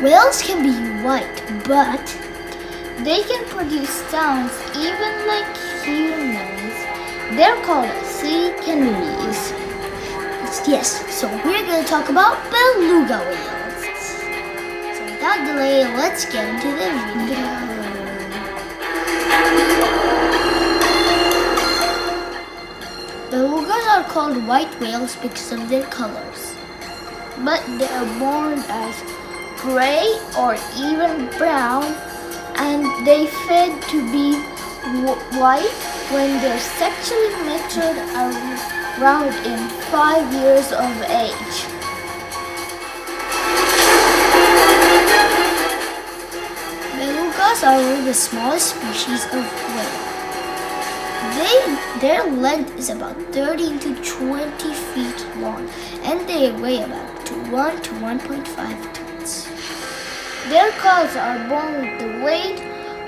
Whales can be white, but they can produce sounds even like humans. They're called sea canaries. Yes, so we're going to talk about beluga whales. So without delay, let's get into the video. Belugas are called white whales because of their colors, but they are born as gray or even brown, and they fade to be white when they're sexually matured around in 5 years of age. Belugas are one of the smallest species of whale. Their length is about 30 to 20 feet long, and they weigh about 1 to 1.5 tons. Their calves are born with the weight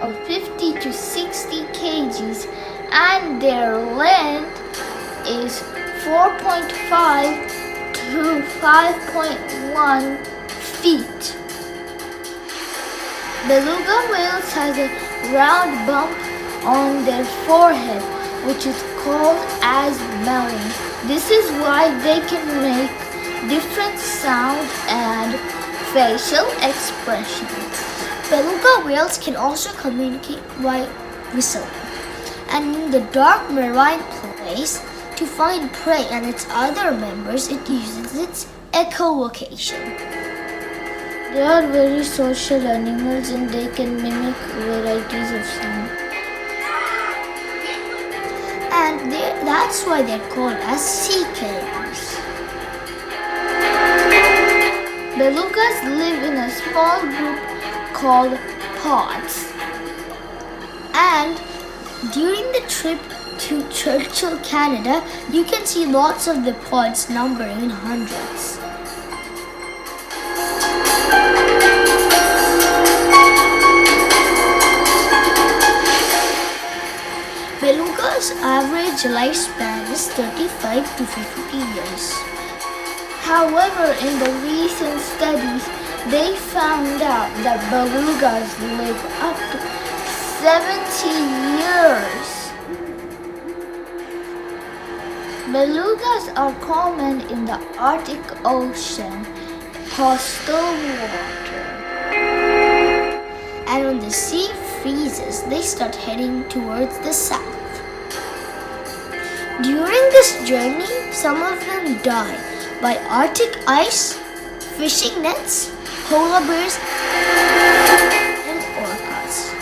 of 50 to 60 kgs, and their length is 4.5 to 5.1 feet. Beluga whales has a round bump on their forehead, which is called as melon. This is why they can make different sound and facial expressions. Beluga whales can also communicate by whistling, and in the dark marine place to find prey and its other members, it uses its echolocation. They are very social animals and they can mimic varieties of sound. And that's why they're called as sea canaries. Belugas live in a small group called pods. And during the trip to Churchill, Canada, you can see lots of the pods numbering in hundreds. Beluga's average lifespan is 35 to 50 years. However, in the recent studies, they found out that belugas live up to 70 years. Belugas are common in the Arctic Ocean, coastal water. And when the sea freezes, they start heading towards the south. During this journey, some of them die by Arctic ice, fishing nets, polar bears, and orcas.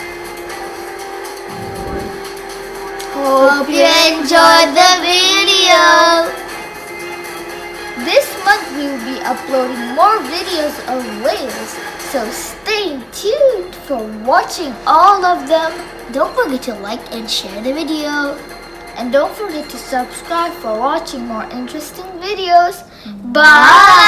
Hope you enjoyed the video! This month we will be uploading more videos of whales, so stay tuned for watching all of them. Don't forget to like and share the video. And don't forget to subscribe for watching more interesting videos. Bye!